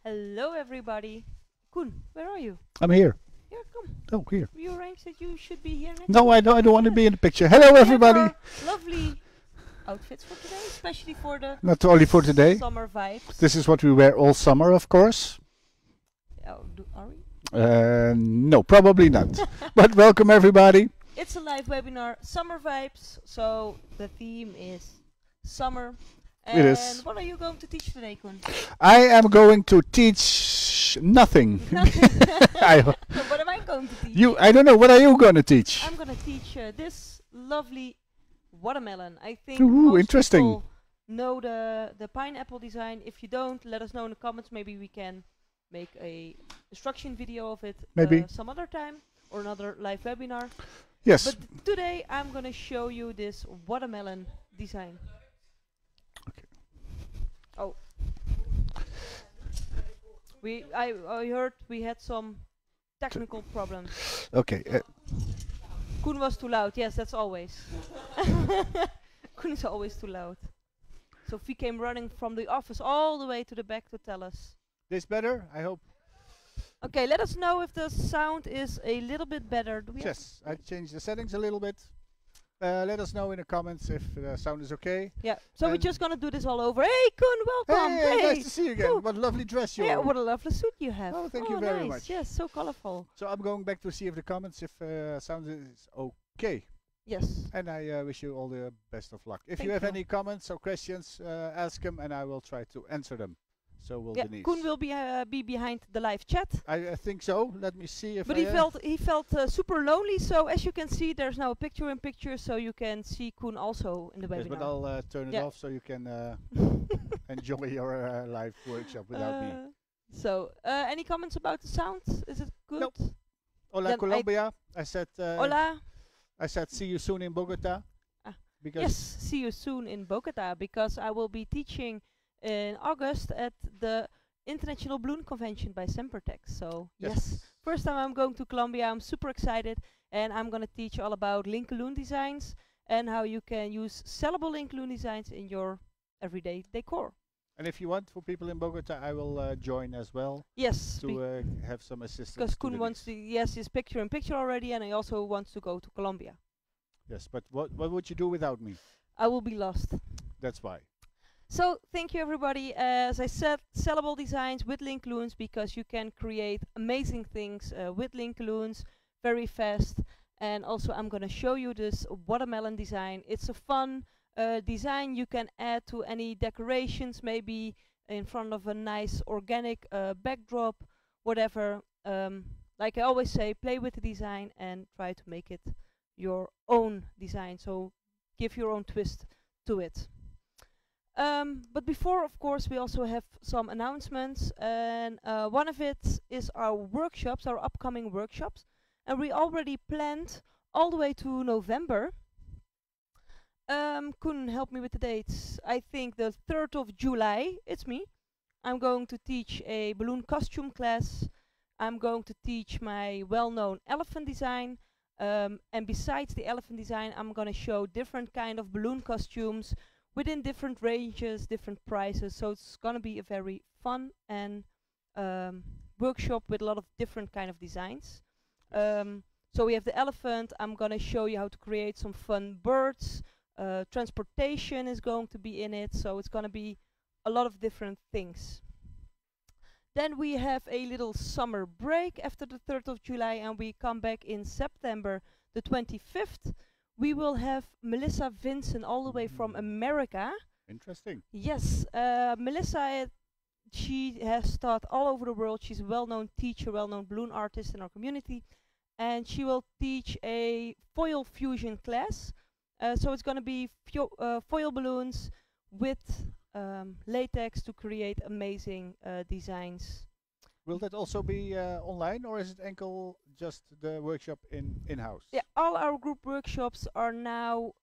Hello, everybody. Koen, where are you? I'm here. Here, come. Oh, here. We arranged that you should be here next. No, I don't. I don't want to Yes. be in the picture. Hello, We have everybody. our lovely outfits for today, especially for the Not only for today. summer vibes. This is what we wear all summer, of course. Oh, are we? No, probably not. But welcome, everybody. It's a live webinar, summer vibes. So the theme is summer. It is. And what are you going to teach today, Koen? I am going to teach nothing. I, So what am I going to teach? I don't know. What are you going to teach? I'm going to teach this lovely watermelon. I think Ooh, most interesting. people know the pineapple design. If you don't, let us know in the comments. Maybe we can make a instruction video of it Maybe. some other time or another live webinar. Yes. But today I'm going to show you this watermelon design. Okay. Oh. I heard we had some technical problems. Okay. Koen was too loud. Yes, that's always. Koen is always too loud. Sophie came running from the office all the way to the back to tell us. This better? I hope. Okay, let us know if the sound is a little bit better. Do we have Yes. I changed the settings a little bit. Let us know in the comments if the sound is okay. Yeah, so we're And- just gonna do this all over. Hey, Koen, welcome. Hey, nice to see you again. Cool. What a lovely dress you Yeah, are. what a lovely suit you have. Oh, thank you very nice. much. Yes, so colorful. So I'm going back to see if the comments, if sound is okay. Yes. And I wish you all the best of luck. If Thank you have you. any comments or questions, ask them and I will try to answer them. So will Yeah, Denise. Koen will be behind the live chat. I think so. Let me see if But I he felt super lonely. So as you can see, there's now a picture in picture, so you can see Koen also in the Yes, webinar. but I'll turn it Yeah. off so you can enjoy your live workshop without me. So, any comments about the sound? Is it good? Nope. Hola, Then Colombia. I said. Hola. I said see you soon in Bogota. Ah, Because Yes, see you soon in Bogota because I will be teaching in August at the International Balloon Convention by Sempertex. So yes, first time I'm going to Colombia. I'm super excited, and I'm gonna teach all about Link-O-Loon designs and how you can use sellable Link-O-Loon designs in your everyday decor. And if you want for people in Bogota, I will join as well Yes, to have some assistance. because to Koen wants to. Denise. Yes, his picture in picture already, and he also wants to go to Colombia. Yes, but what would you do without me? I will be lost. That's why. So thank you everybody. As I said, sellable designs with Link-O-Loons because you can create amazing things with Link-O-Loons very fast. And also I'm gonna show you this watermelon design. It's a fun design you can add to any decorations, maybe in front of a nice organic backdrop, whatever. Like I always say, play with the design and try to make it your own design. So give your own twist to it. But before, of course, we also have some announcements, and one of it is our workshops, our upcoming workshops, and we already planned all the way to November. Koen, help me with the dates. I think the 3rd of July, it's me. I'm going to teach a balloon costume class. I'm going to teach my well-known elephant design. And besides the elephant design, I'm going to show different kind of balloon costumes within different ranges, different prices. So it's going to be a very fun and workshop with a lot of different kind of designs. So we have the elephant. I'm going to show you how to create some fun birds. Transportation is going to be in it. So it's going to be a lot of different things. Then we have a little summer break after the 3rd of July and we come back in September the 25th. We will have Melissa Vincent all the way from America. Interesting. Yes, Melissa, she has taught all over the world. She's a well-known teacher, well-known balloon artist in our community. And she will teach a foil fusion class. So it's going to be foil balloons with latex to create amazing designs. Will that also be online, or is it enkel just the workshop in-house? Yeah, all our group workshops are now,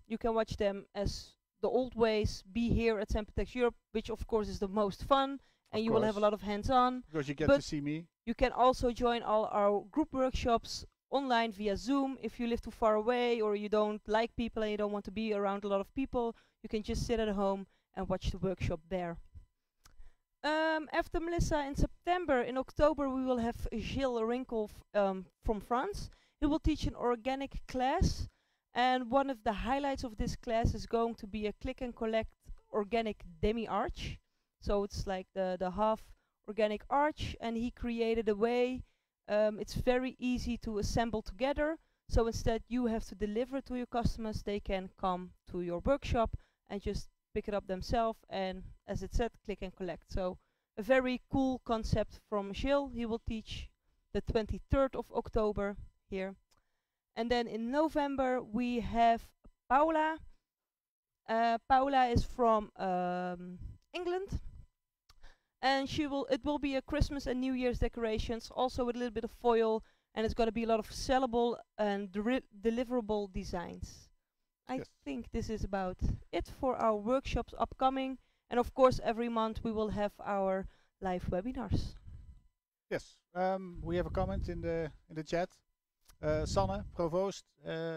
you can watch them as the old ways, be here at Sempertex Europe, which of course is the most fun, and you will have a lot of hands-on. Because you get but to see me. You can also join all our group workshops online via Zoom. If you live too far away or you don't like people and you don't want to be around a lot of people, you can just sit at home and watch the workshop there. After Melissa in September, in October we will have Gilles Rinkel from France. He will teach an organic class, and one of the highlights of this class is going to be a click and collect organic demi-arch. So it's like the half organic arch, and he created a way. It's very easy to assemble together. So instead you have to deliver to your customers. They can come to your workshop and just pick it up themselves, and as it said, click and collect. So a very cool concept from Gilles. He will teach the 23rd of October here. And then in November we have Paula. Paula is from England, and it will be a Christmas and New Year's decorations, also with a little bit of foil, and it's going to be a lot of sellable and deliverable designs. I think this is about it for our workshops upcoming, and of course every month we will have our live webinars. Yes, we have a comment in the chat. Sanne Provost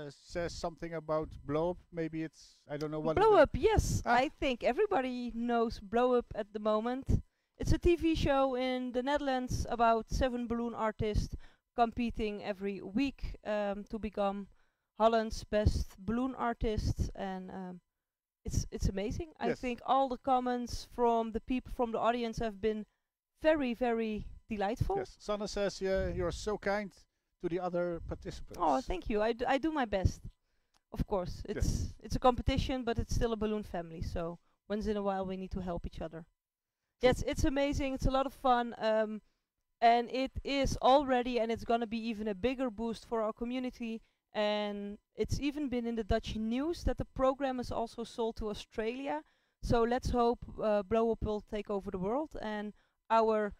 says something about blow up. Maybe it's, I don't know what. Blow up, yes. I think everybody knows Blow Up at the moment. It's a TV show in the Netherlands about 7 balloon artists competing every week to become Holland's best balloon artist, and it's amazing. Yes. I think all the comments from the people from the audience have been very, very delightful. Yes, Sanne says you're so kind to the other participants. Oh, thank you. I do my best. Of course, it's a competition, but it's still a balloon family. So once in a while we need to help each other. Yes, it's amazing. It's a lot of fun, and it is already, and it's gonna be even a bigger boost for our community. And it's even been in the Dutch news that the program is also sold to Australia. So let's hope Blow Up will take over the world, and our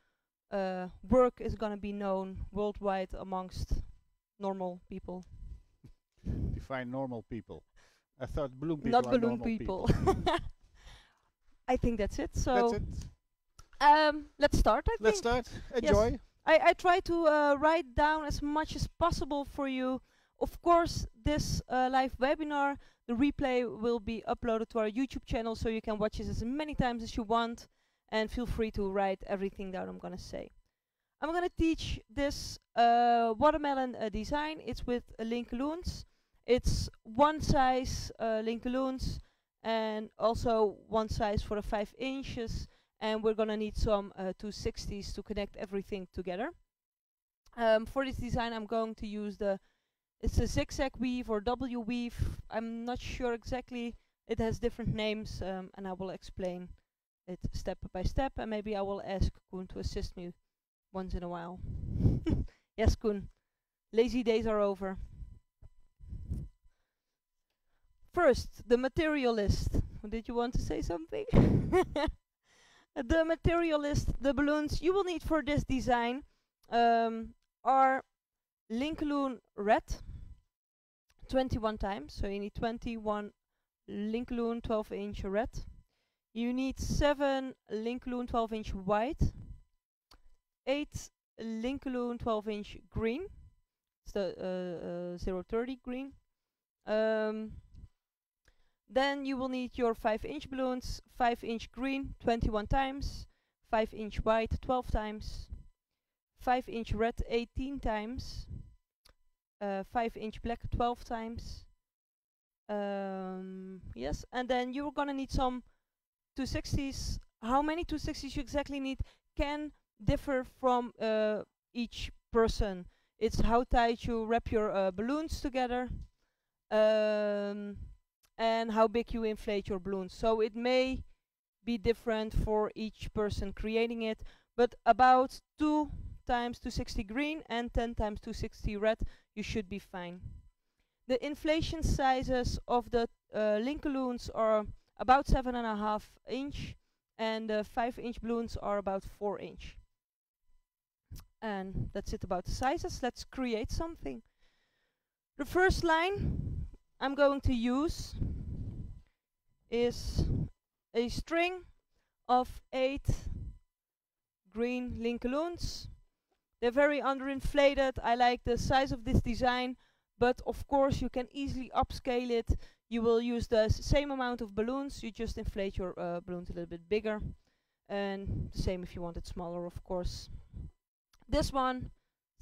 work is going to be known worldwide amongst normal people. Define normal people. I thought balloon people not are balloon normal people. I think that's it. So that's it. Let's start. Let's start. Enjoy. Yes. I try to write down as much as possible for you. Of course, this live webinar, the replay will be uploaded to our YouTube channel, so you can watch it as many times as you want, and feel free to write everything down I'm going to say. I'm going to teach this watermelon design. It's with Link-O-Loons. It's one size Link-O-Loons, and also one size for the 5 inches, and we're going to need some 260s to connect everything together. For this design I'm going to use it's a zigzag weave or W weave. I'm not sure exactly. It has different names, and I will explain it step by step, and maybe I will ask Koen to assist me once in a while. Yes, Koen. Lazy days are over. First, the material list. Did you want to say something? The material list, the balloons you will need for this design are Link-O-Loon red 21 times, so you need 21 Link-O-Loon 12-inch red. You need 7 Link-O-Loon 12-inch white, 8 Link-O-Loon 12-inch green, it's the 030 green. Then you will need your 5-inch balloons, 5-inch green 21 times, 5-inch white 12 times, 5-inch red 18 times, 5-inch black 12 times. Yes, and then you're gonna need some 260s. How many 260s you exactly need can differ from each person. It's how tight you wrap your balloons together, and how big you inflate your balloons. So it may be different for each person creating it, but about 2 times 260 green and 10 times 260 red, you should be fine. The inflation sizes of the Link-O-Loons are about 7.5 inch, and the 5-inch balloons are about 4 inch. And that's it about the sizes. Let's create something. The first line I'm going to use is a string of 8 green Link-O-Loons. They're very underinflated. I like the size of this design, but of course you can easily upscale it. You will use the same amount of balloons, you just inflate your balloons a little bit bigger. and the same if you want it smaller, of course. This one,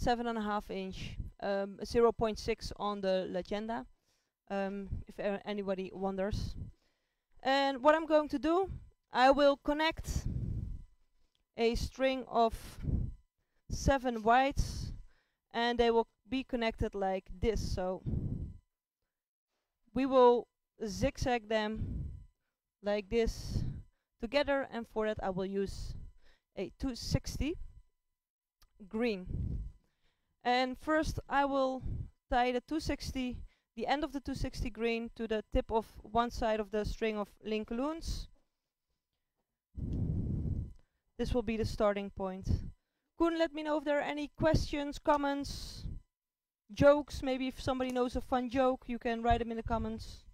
7.5 inch, 0.6 on the legenda, if anybody wonders. And what I'm going to do, I will connect a string of 7 whites, and they will be connected like this. So we will zigzag them like this together, and for that I will use a 260 green. And first I will tie the 260, the end of the 260 green, to the tip of one side of the string of Link-O-Loons. This will be the starting point. Koen, let me know if there are any questions, comments, jokes. Maybe if somebody knows a fun joke, you can write them in the comments.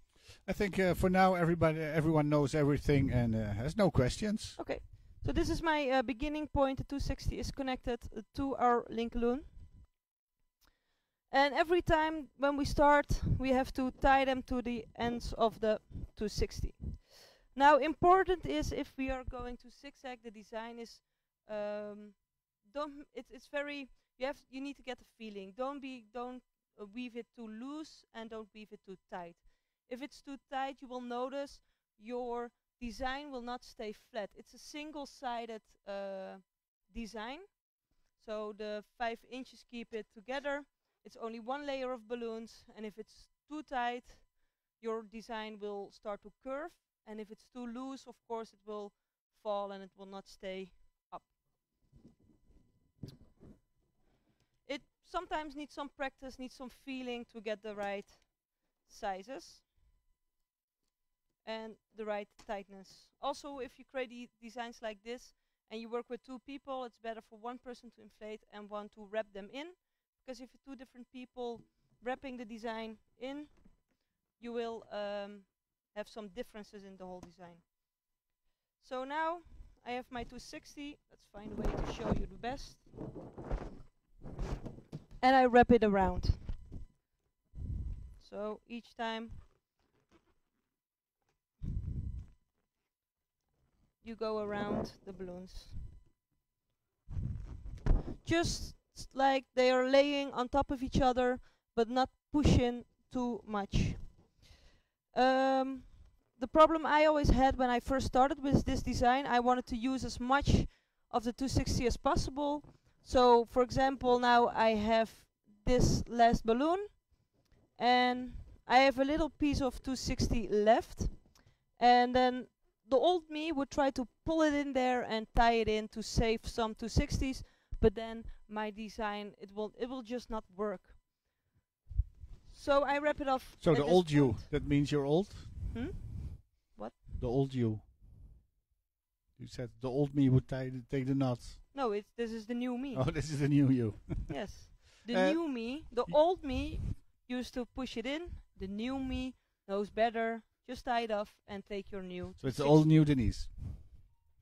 I think for now everyone knows everything and has no questions. Okay, so this is my beginning point. The 260 is connected to our Link-O-Loon. And every time when we start, we have to tie them to the ends of the 260. Now, important is, if we are going to zigzag, the design is it's very, you need to get the feeling. Don't weave it too loose, and don't weave it too tight. If it's too tight, you will notice your design will not stay flat. It's a single-sided design, so the 5 inches keep it together. It's only one layer of balloons, and if it's too tight, your design will start to curve, and if it's too loose, of course it will fall and it will not stay up. It sometimes needs some practice, needs some feeling to get the right sizes and the right tightness. Also, if you create designs like this and you work with 2 people, it's better for one person to inflate and one to wrap them in, because if you're 2 different people wrapping the design in, you will have some differences in the whole design. So now I have my 260. Let's find a way to show you the best. And I wrap it around. So each time you go around the balloons, just like they are laying on top of each other, but not pushing too much. The problem I always had when I first started with this design, I wanted to use as much of the 260 as possible. So for example, now I have this last balloon and I have a little piece of 260 left, and then the old me would try to pull it in there and tie it in to save some 260s, but then my design, it will just not work. So I wrap it off. So the old you, that means you're old? What? The old you. You said the old me would take the knots. No, this is the new me. Oh, this is the new you. Yes. The new me, the old me used to push it in. The new me knows better. Just tie it off and take your new. So it's the old new Denise.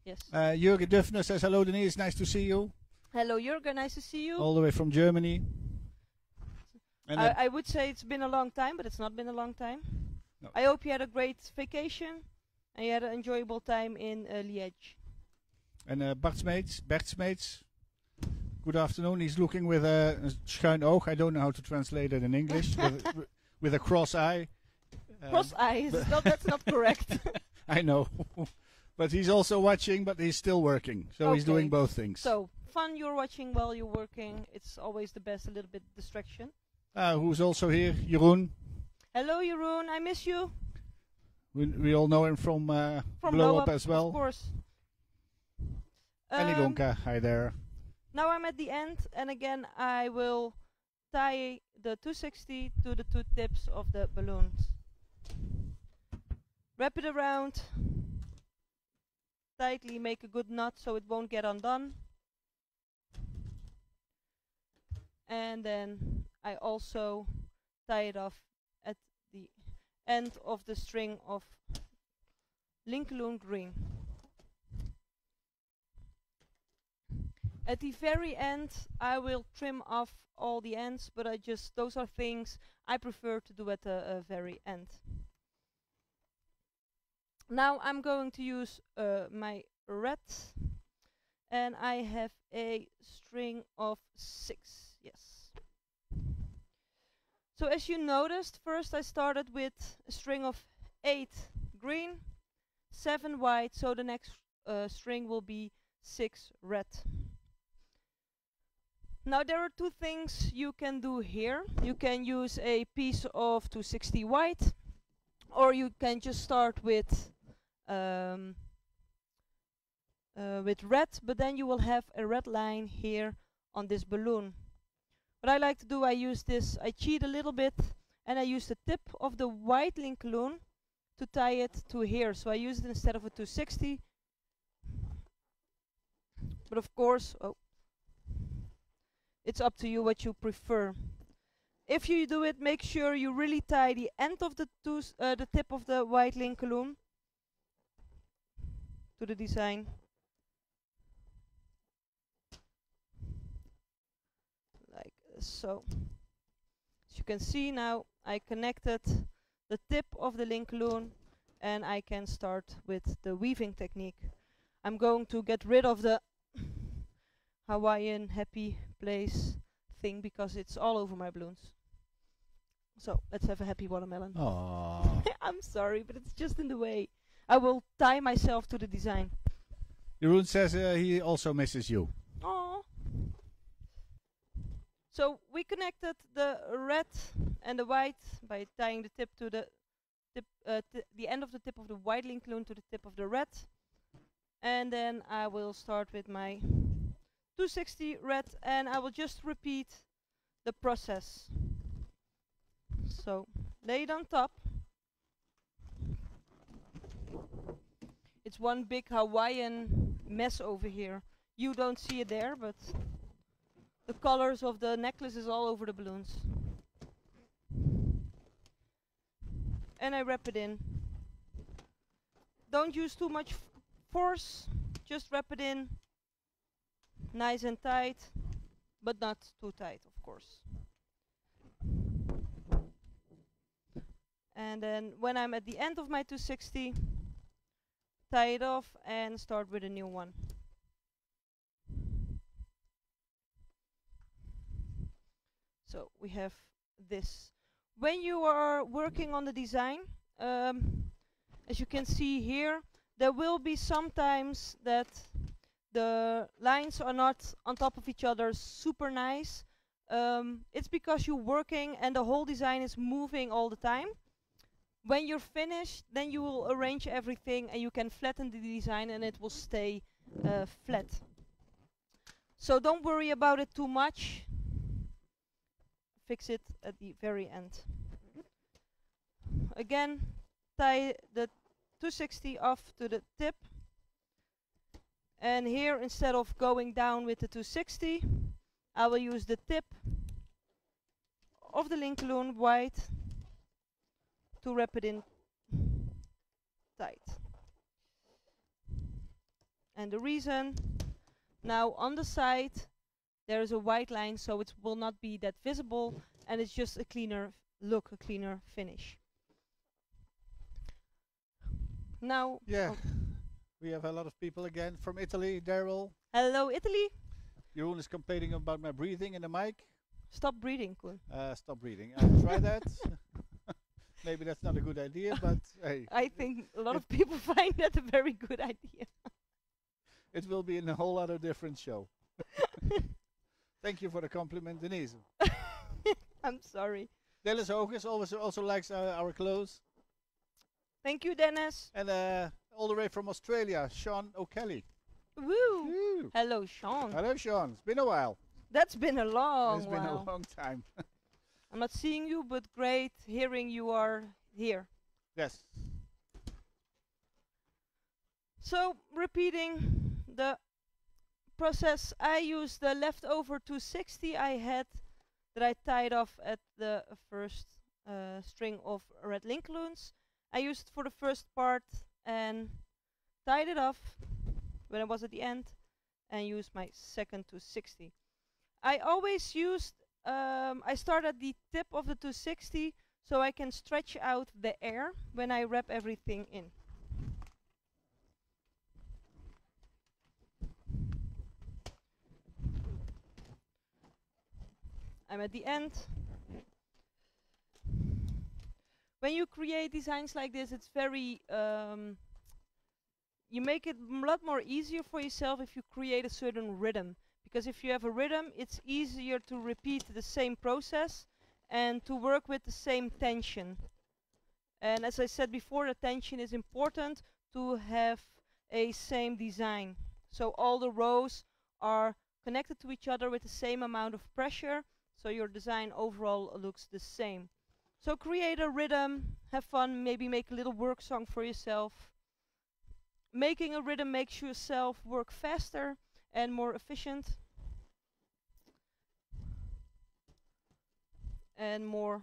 Yes. Jürgen Duffner says, hello Denise, nice to see you. Hello Jürgen, nice to see you. All the way from Germany. And I would say it's been a long time, but it's not been a long time. No. I hope you had a great vacation and you had an enjoyable time in Liège. And Bert Smeets, good afternoon. He's looking with a schuin oog. I don't know how to translate it in English. with a cross eye. Cross eyes, no, that's not correct. I know. But he's also watching, but he's still working. So he's doing both things. So, fun you're watching while you're working. It's always the best, a little bit distraction. Who's also here? Jeroen. Hello Jeroen, I miss you. We all know him from Blow Up as well. Of course. And Ilonka, hi there. Now I'm at the end, and again I will tie the 260 to the 2 tips of the balloons. Wrap it around. Tightly make a good knot so it won't get undone. And then I also tie it off at the end of the string of Link-O-Loon green. At the very end I will trim off all the ends, but those are things I prefer to do at the very end. Now I'm going to use my red, and I have a string of 6. Yes. So as you noticed, first I started with a string of 8 green, 7 white, so the next string will be 6 red. Now there are two things you can do here. You can use a piece of 260 white, or you can just start with red, but then you will have a red line here on this balloon. What I like to do, I cheat a little bit, and I use the tip of the white Link-O-Loon to tie it to here. So I use it instead of a 260. But of course, it's up to you what you prefer. If you do it, make sure you really tie the end of the tip of the white Link-O-Loon to the design. Like so. As you can see now, I connected the tip of the Link-O-Loon, and I can start with the weaving technique. I'm going to get rid of the Hawaiian happy place thing because it's all over my balloons. So let's have a happy watermelon. Aww. I'm sorry, but it's just in the way. I will tie myself to the design. Jeroen says he also misses you. Aww. So we connected the red and the white by tying the tip to the the end of the tip of the white Link-O-Loon to the tip of the red, and then I will start with my 260 red, and I will just repeat the process. So lay it on top. It's one big Hawaiian mess over here. You don't see it there, but the colors of the necklace is all over the balloons. And I wrap it in. Don't use too much force, just wrap it in nice and tight, but not too tight, of course. And then when I'm at the end of my 260, tie it off and start with a new one. So we have this. When you are working on the design, as you can see here, there will be sometimes that the lines are not on top of each other super nice. It's because you're working and the whole design is moving all the time. When you're finished, then you will arrange everything and you can flatten the design and it will stay flat. So don't worry about it too much. Fix it at the very end. Again, tie the 260 off to the tip. And here, instead of going down with the 260, I will use the tip of the Link-O-Loon white to wrap it in tight. And the reason, now on the side there is a white line, so it will not be that visible, and it's just a cleaner look, a cleaner finish. Now, we have a lot of people again from Italy. Daryl. Hello, Italy. Jeroen is complaining about my breathing in the mic. Stop breathing, Koen. Stop breathing. I'll try that. Maybe that's not a good idea, but hey. I think a lot of people find that a very good idea. It will be in a whole other different show. Thank you for the compliment, Denise. I'm sorry. Dennis Hoges also likes our clothes. Thank you, Dennis. And all the way from Australia, Sean O'Kelly. Woo! Woo. Hello, Sean. Hello, Sean. It's been a while. That's been a long It's been a long time. I'm not seeing you, but great hearing you are here. Yes. So, repeating the process, I used the leftover 260 I had that I tied off at the first string of red Link-O-Loons. I used it for the first part and tied it off when I was at the end and used my second 260. I always used, I start at the tip of the 260 so I can stretch out the air when I wrap everything in. I'm at the end. When you create designs like this, it's very you make it a lot more easier for yourself if you create a certain rhythm. Because if you have a rhythm, it's easier to repeat the same process and to work with the same tension. And as I said before, the tension is important to have a same design. So all the rows are connected to each other with the same amount of pressure, so your design overall looks the same. So create a rhythm, have fun, maybe make a little work song for yourself. Making a rhythm makes yourself work faster and more efficient. And more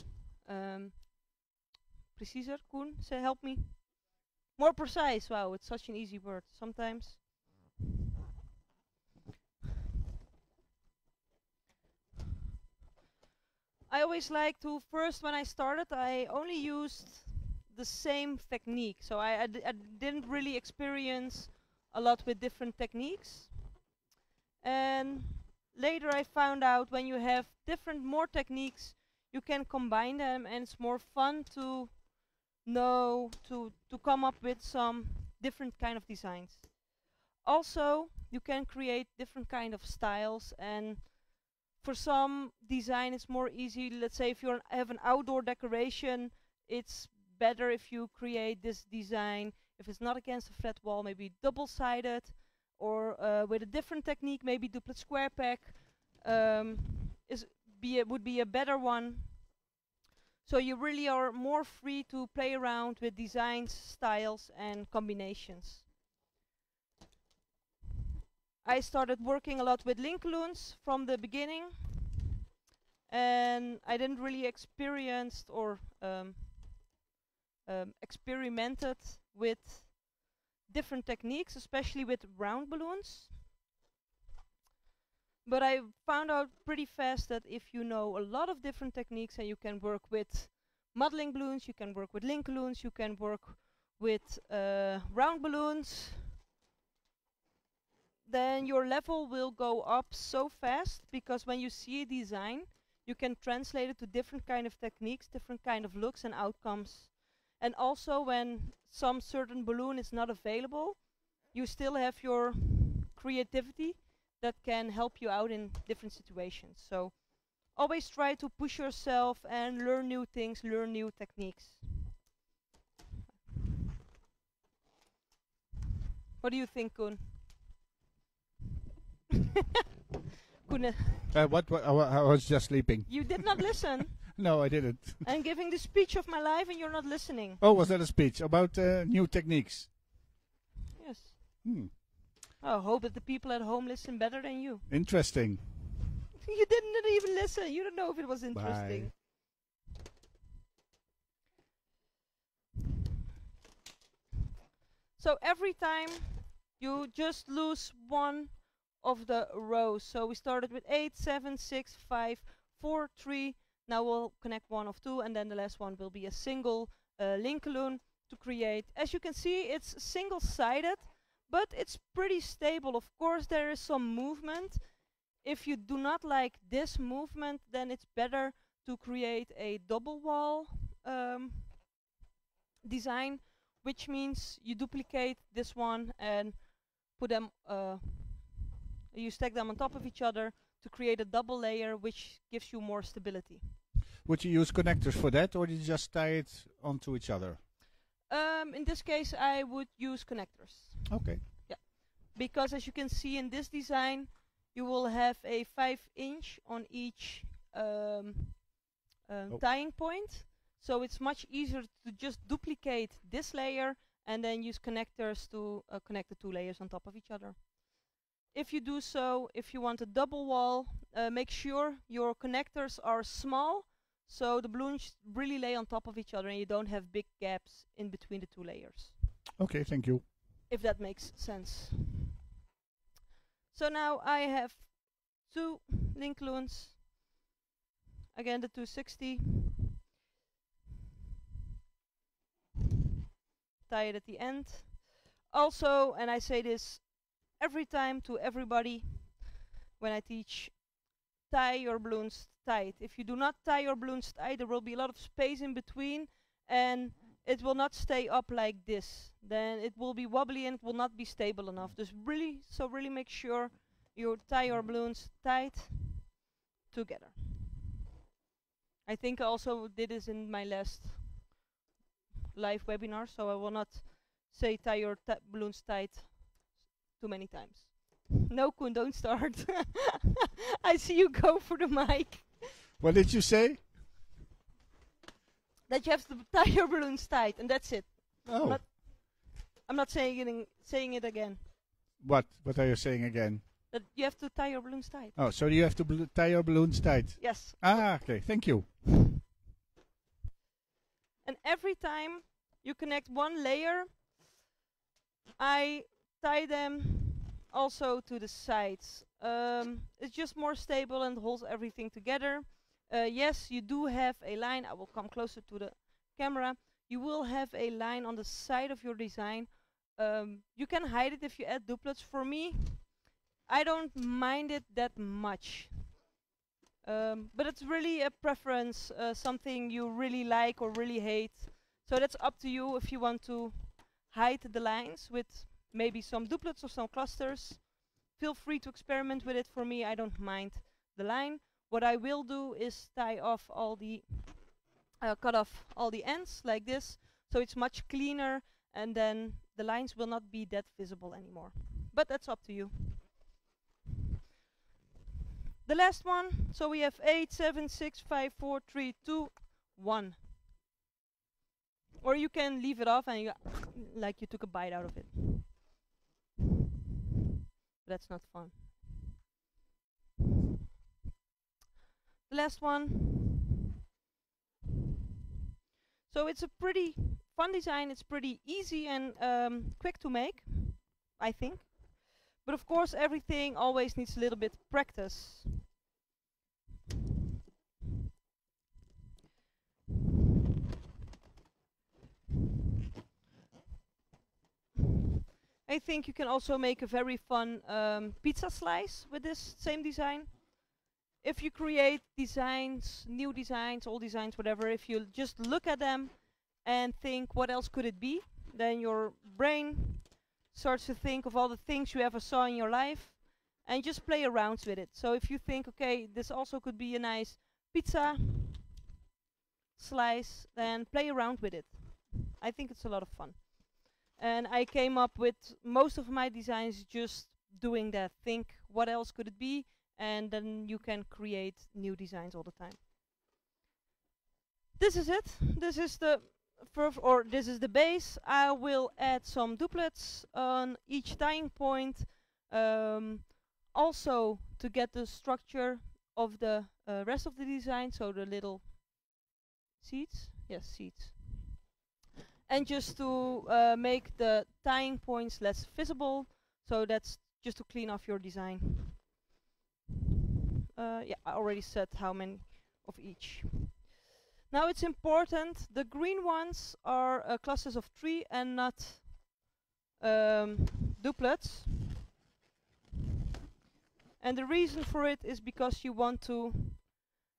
preciezer. Koen, say help me. More precise. Wow, it's such an easy word sometimes. I always like to, first when I started, I only used the same technique. So I didn't really experience a lot with different techniques. And later I found out when you have more techniques, you can combine them, and it's more fun to know, to come up with some different kind of designs. Also, you can create different kind of styles, and for some design it's more easy. Let's say if you have an outdoor decoration, it's better if you create this design. If it's not against a flat wall, maybe double-sided, or with a different technique, maybe duplicate square pack would be a better one. So you really are more free to play around with designs, styles and combinations. I started working a lot with Link-O-Loons from the beginning, and I didn't really experience or experimented with different techniques, especially with round balloons. But I found out pretty fast that if you know a lot of different techniques, and you can work with modeling balloons, you can work with Link-O-Loons, you can work with round balloons, then your level will go up so fast, because when you see a design, you can translate it to different kind of techniques, different kind of looks and outcomes. And also when some certain balloon is not available, you still have your creativity that can help you out in different situations. So always try to push yourself and learn new things, learn new techniques. What do you think, Koen? Koen, I was just sleeping. you did not listen. No, I didn't. I'm giving the speech of my life and you're not listening. Oh, was that a speech about new techniques? Yes. Hmm. I hope that the people at home listen better than you. Interesting. You didn't even listen. You don't know if it was interesting. Bye. So every time you just lose one of the rows. So we started with 8, 7, 6, 5, 4, 3. Now we'll connect one of 2, and then the last one will be a single Link-O-Loon to create. As you can see, it's single-sided, but it's pretty stable. Of course, there is some movement. If you do not like this movement, then it's better to create a double wall design, which means you duplicate this one and put them, you stack them on top of each other to create a double layer, which gives you more stability. Would you use connectors for that, or did you just tie it onto each other? In this case, I would use connectors. Okay. Yeah, because as you can see in this design, you will have a 5" on each tying point. So it's much easier to just duplicate this layer and then use connectors to connect the 2 layers on top of each other. If you do so, if you want a double wall, make sure your connectors are small, so the balloons really lay on top of each other and you don't have big gaps in between the 2 layers. Okay, thank you. If that makes sense. So now I have 2 Link-O-Loons. Again, the 260. Tie it at the end. Also, and I say this every time to everybody when I teach, tie your balloons tight. If you do not tie your balloons tight, there will be a lot of space in between, and it will not stay up like this. Then it will be wobbly and it will not be stable enough. Just really make sure you tie your balloons tight together. I think I also did this in my last live webinar, so I will not say tie your balloons tight too many times. No, Koen, don't start. I see you go for the mic. What did you say? That you have to tie your balloons tight, and that's it. Oh. I'm not saying it again. What? What are you saying again? That you have to tie your balloons tight. Oh, so you have to tie your balloons tight? Yes. Ah, okay. Thank you. And every time you connect one layer, I tie them also to the sides. It's just more stable and holds everything together. Yes, you do have a line. I will come closer to the camera. You will have a line on the side of your design. You can hide it if you add doublets. For me, I don't mind it that much. But it's really a preference, something you really like or really hate. So that's up to you if you want to hide the lines with maybe some doublets or some clusters. Feel free to experiment with it. For me, I don't mind the line. What I will do is tie off all the, cut off all the ends like this, so it's much cleaner, and then the lines will not be that visible anymore. But that's up to you. The last one, so we have 8, 7, 6, 5, 4, 3, 2, 1. Or you can leave it off and you like you took a bite out of it. That's not fun. The last one. So it's a pretty fun design. It's pretty easy and quick to make, I think. But of course, everything always needs a little bit practice. I think you can also make a very fun pizza slice with this same design. If you create designs, new designs, old designs, whatever, if you just look at them and think what else could it be, then your brain starts to think of all the things you ever saw in your life and just play around with it. So if you think, okay, this also could be a nice pizza slice, then play around with it. I think it's a lot of fun. And I came up with most of my designs just doing that. Think what else could it be, and then you can create new designs all the time. This is it. This is the this is the base. I will add some doublets on each tying point, also to get the structure of the rest of the design. So the little seeds, yes, seeds. And just to make the tying points less visible, so that's just to clean off your design. Yeah, I already said how many of each. Now it's important, the green ones are clusters of 3 and not doublets. And the reason for it is because you want to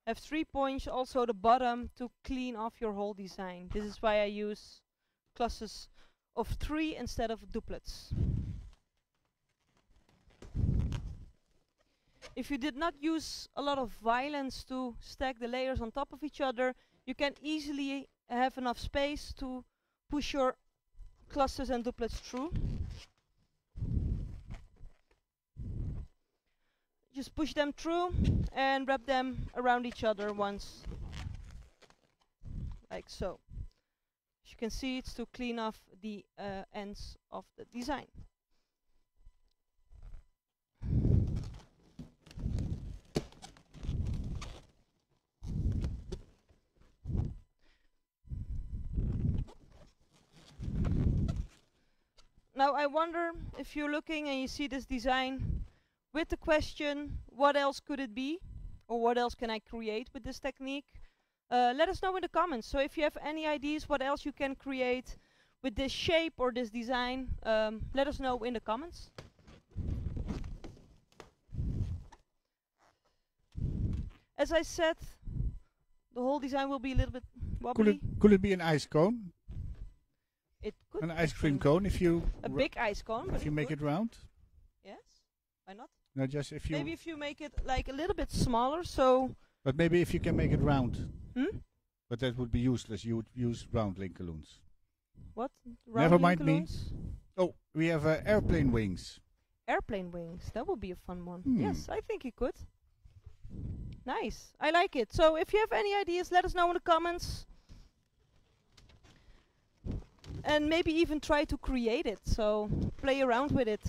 have 3 points, also the bottom, to clean off your whole design. This is why I use clusters of 3 instead of doublets. If you did not use a lot of violence to stack the layers on top of each other, you can easily have enough space to push your clusters and doublets through. Just push them through and wrap them around each other once, like so. As you can see, it's to clean off the ends of the design. Now I wonder if you're looking and you see this design with the question, what else could it be? Or what else can I create with this technique? Let us know in the comments. So if you have any ideas what else you can create with this shape or this design, let us know in the comments. as I said, the whole design will be a little bit wobbly. Could it be an ice cone? It could An be ice cream actually cone if you a big ice cone. But if you make could. it round? Yes, why not? No, just if you. Maybe if you make it like a little bit smaller, so. But maybe if you can make it round. Hmm? But that would be useless. You would use round Link-O-Loons. What? Never mind me. Link-O-Loons? Oh, we have airplane wings. Airplane wings. That would be a fun one. Hmm. Yes, I think you could. Nice. I like it. So if you have any ideas, let us know in the comments. And maybe even try to create it. So play around with it.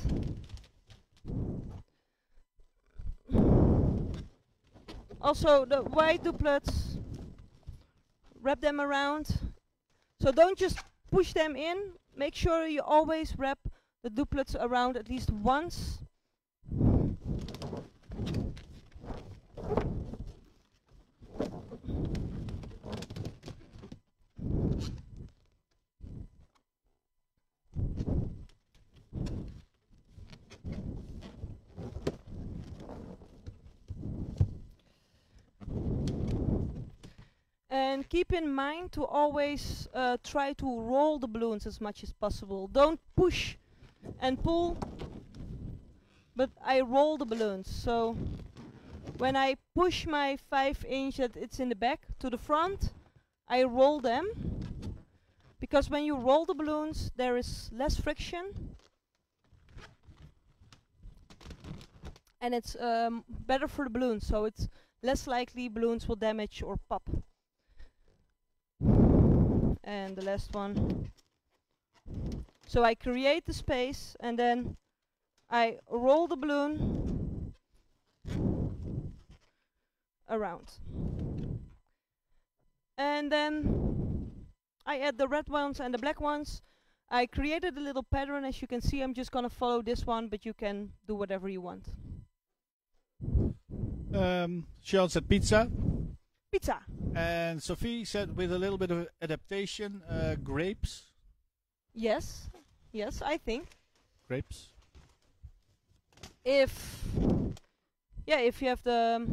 Also, the white duplets, wrap them around. So don't just push them in. Make sure you always wrap the duplets around at least once. And keep in mind to always try to roll the balloons as much as possible. Don't push and pull, but I roll the balloons. So when I push my 5" that it's in the back to the front, I roll them. Because when you roll the balloons, there is less friction. And it's better for the balloons, so it's less likely balloons will damage or pop. And the last one. So I create the space and then I roll the balloon around. And then I add the red ones and the black ones. I created a little pattern. As you can see, I'm just gonna follow this one, but you can do whatever you want. Sean said pizza. Pizza. And Sophie said with a little bit of adaptation, grapes. Yes, yes, I think. Grapes. If you have the,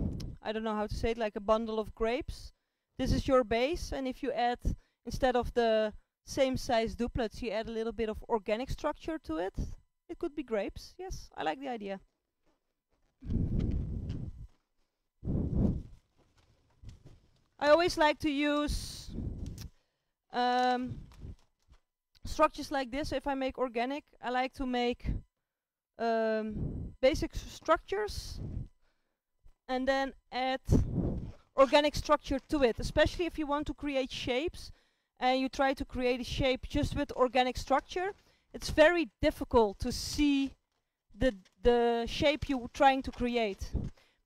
I don't know how to say it, like a bundle of grapes, this is your base, and if you add, instead of the same size duplets, you add a little bit of organic structure to it, it could be grapes. Yes, I like the idea. I always like to use structures like this. If I make organic, I like to make basic structures and then add organic structure to it, especially if you want to create shapes and you try to create a shape just with organic structure. It's very difficult to see the shape you're trying to create.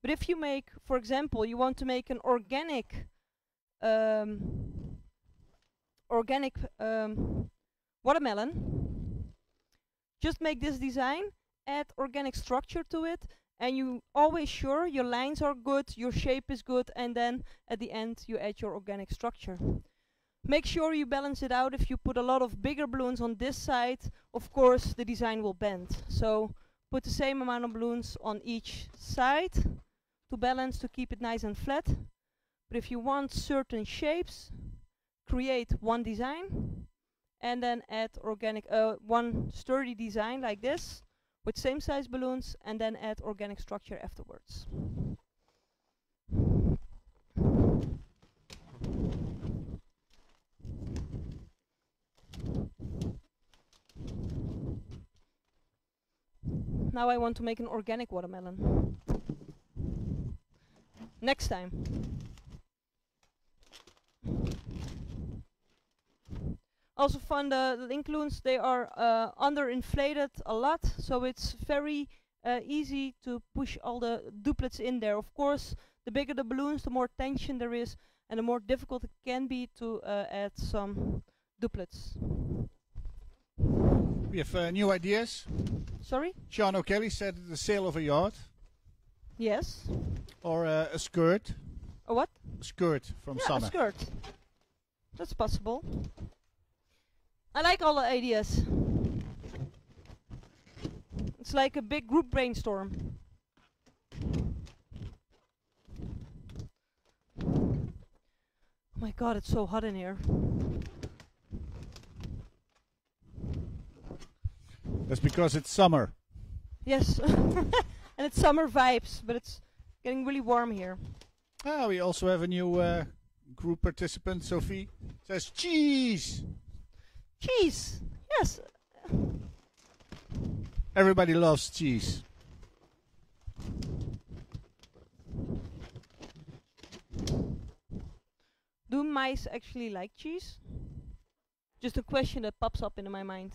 But if you make, for example, you want to make an organic watermelon, just make this design, add organic structure to it, and you always sure your lines are good, your shape is good, and then at the end you add your organic structure. Make sure you balance it out. If you put a lot of bigger balloons on this side, of course the design will bend. So put the same amount of balloons on each side to balance, to keep it nice and flat. But if you want certain shapes, create one design and then add organic, one sturdy design like this with same size balloons, and then add organic structure afterwards. Now I want to make an organic watermelon. Next time. Also fun, the Link-O-Loons, they are underinflated a lot, so it's very easy to push all the duplets in there. Of course, the bigger the balloons, the more tension there is, and the more difficult it can be to add some duplets. We have new ideas. Sorry? Sean O'Kelly said the sail of a yacht. Yes. Or a skirt. A what? A skirt from Yeah, Sanne. a skirt. That's possible. I like all the ideas. It's like a big group brainstorm. my god, it's so hot in here. That's because it's summer. Yes, and it's summer vibes, but it's getting really warm here. Ah, we also have a new group participant, Sophie. Says cheese. Cheese! Yes! Everybody loves cheese. Do mice actually like cheese? Just a question that pops up into my mind.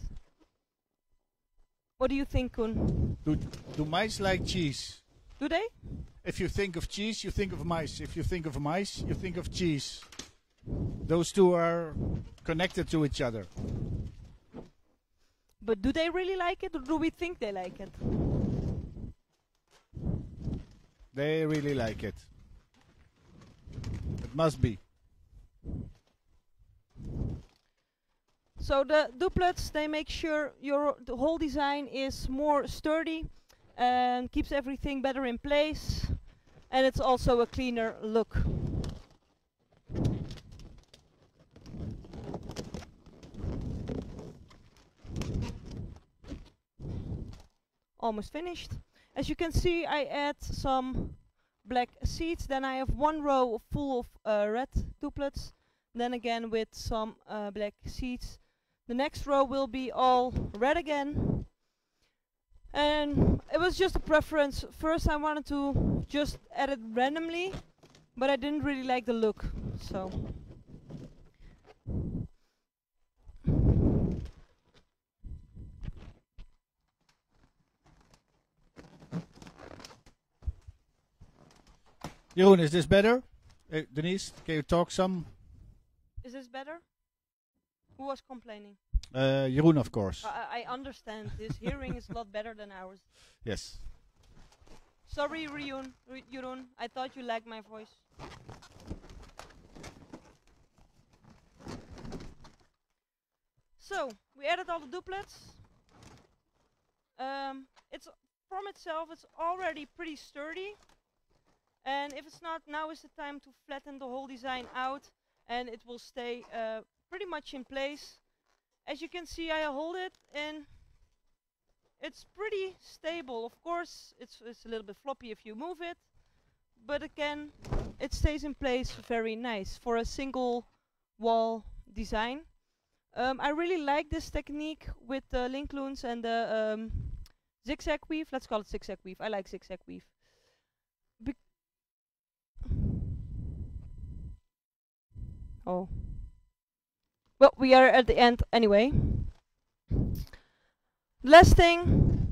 What do you think, Koen? Do mice like cheese? Do they? If you think of cheese, you think of mice. If you think of mice, you think of cheese. Those two are connected to each other. But do they really like it, or do we think they like it? They really like it. It must be. So the duplets, they make sure the whole design is more sturdy and keeps everything better in place, and it's also a cleaner look. Almost finished. As you can see, I add some black seeds, then I have one row full of red duplets, then again with some black seeds. The next row will be all red again, and it was just a preference. First I wanted to just add it randomly, but I didn't really like the look, so. Jeroen, is this better? Denise, can you talk some? Is this better? Who was complaining? Jeroen, of course. I understand. His hearing is a lot better than ours. Yes. Sorry, Jeroen. I thought you liked my voice. So, we added all the duplets. It's from itself, it's already pretty sturdy. And if it's not, now is the time to flatten the whole design out, and it will stay pretty much in place. As you can see, I hold it and it's pretty stable. Of course, it's a little bit floppy if you move it, but again, it stays in place very nice for a single wall design. I really like this technique with the Link-O-Loons and the zigzag weave. Let's call it zigzag weave. I like zigzag weave. Oh. Well, we are at the end anyway. Last thing.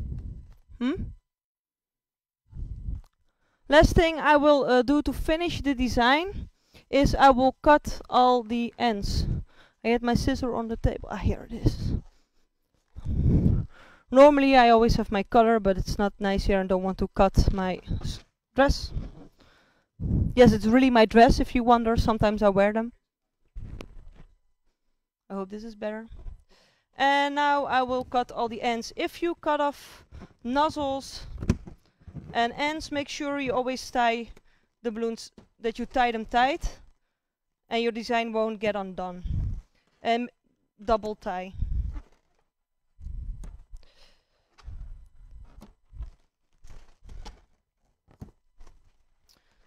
Last thing I will do to finish the design is I will cut all the ends. I had my scissor on the table. Ah, here it is. Normally I always have my cutter, but it's not nice here and don't want to cut my dress. Yes, it's really my dress, if you wonder. Sometimes I wear them. I hope this is better. And now I will cut all the ends. If you cut off nozzles and ends, make sure you always tie the balloons, that you tie them tight, and your design won't get undone. And double tie.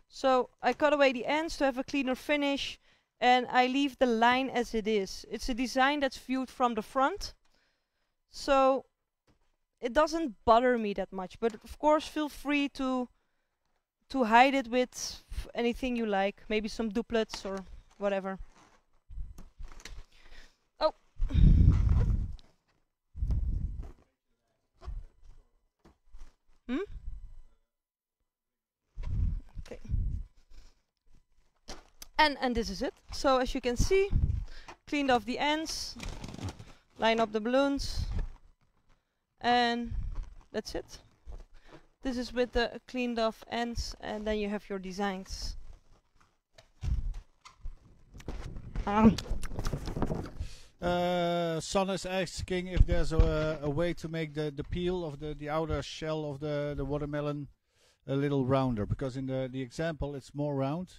So I cut away the ends to have a cleaner finish, and I leave the line as it is. It's a design that's viewed from the front, so it doesn't bother me that much. But of course, feel free to hide it with anything you like, maybe some duplets or whatever. Oh. Okay. And this is it. So as you can see, cleaned off the ends, line up the balloons, and that's it. This is with the cleaned off ends, and then you have your designs. Son is asking if there's a way to make the peel of the outer shell of the watermelon a little rounder, because in the example it's more round,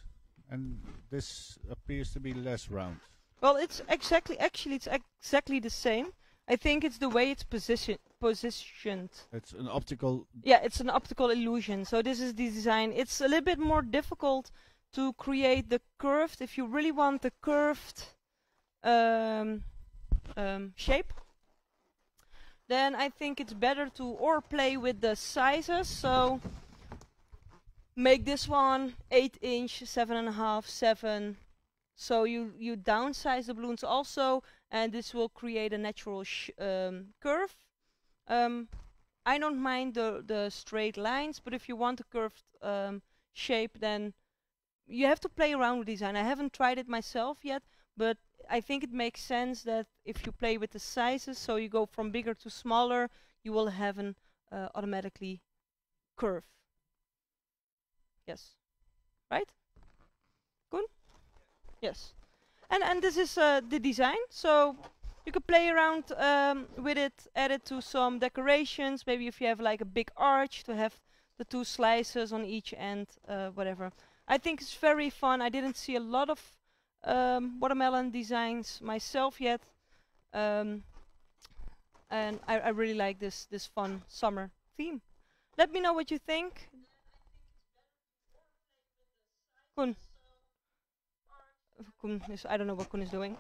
and this appears to be less round. Well, it's exactly the same. I think it's the way it's positioned. It's an optical. Yeah, it's an optical illusion. So this is the design. It's a little bit more difficult to create the curved. If you really want the curved shape, then I think it's better to or play with the sizes. So make this one 8 inch, 7.5, 7. So you downsize the balloons also, and this will create a natural curve. I don't mind the straight lines, but if you want a curved shape, then you have to play around with design. I haven't tried it myself yet, but I think it makes sense that if you play with the sizes, so you go from bigger to smaller, you will have an automatically curve. Yes. Right? Good? Yes. And this is the design, so you could play around with it, add it to some decorations, maybe if you have like a big arch to have the 2 slices on each end, whatever. I think it's very fun. I didn't see a lot of watermelon designs myself yet, and I really like this fun summer theme. Let me know what you think. Koen. I don't know what Koen is doing.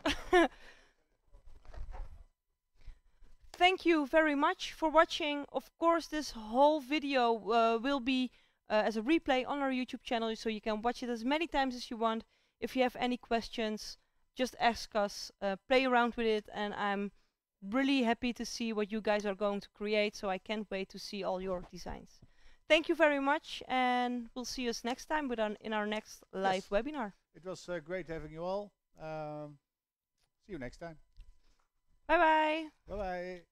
Thank you very much for watching. Of course, this whole video will be as a replay on our YouTube channel, so you can watch it as many times as you want. If you have any questions, just ask us, play around with it, and I'm really happy to see what you guys are going to create, so I can't wait to see all your designs. Thank you very much, and we'll see us next time in our next live webinar. It was great having you all. See you next time. Bye bye. Bye bye.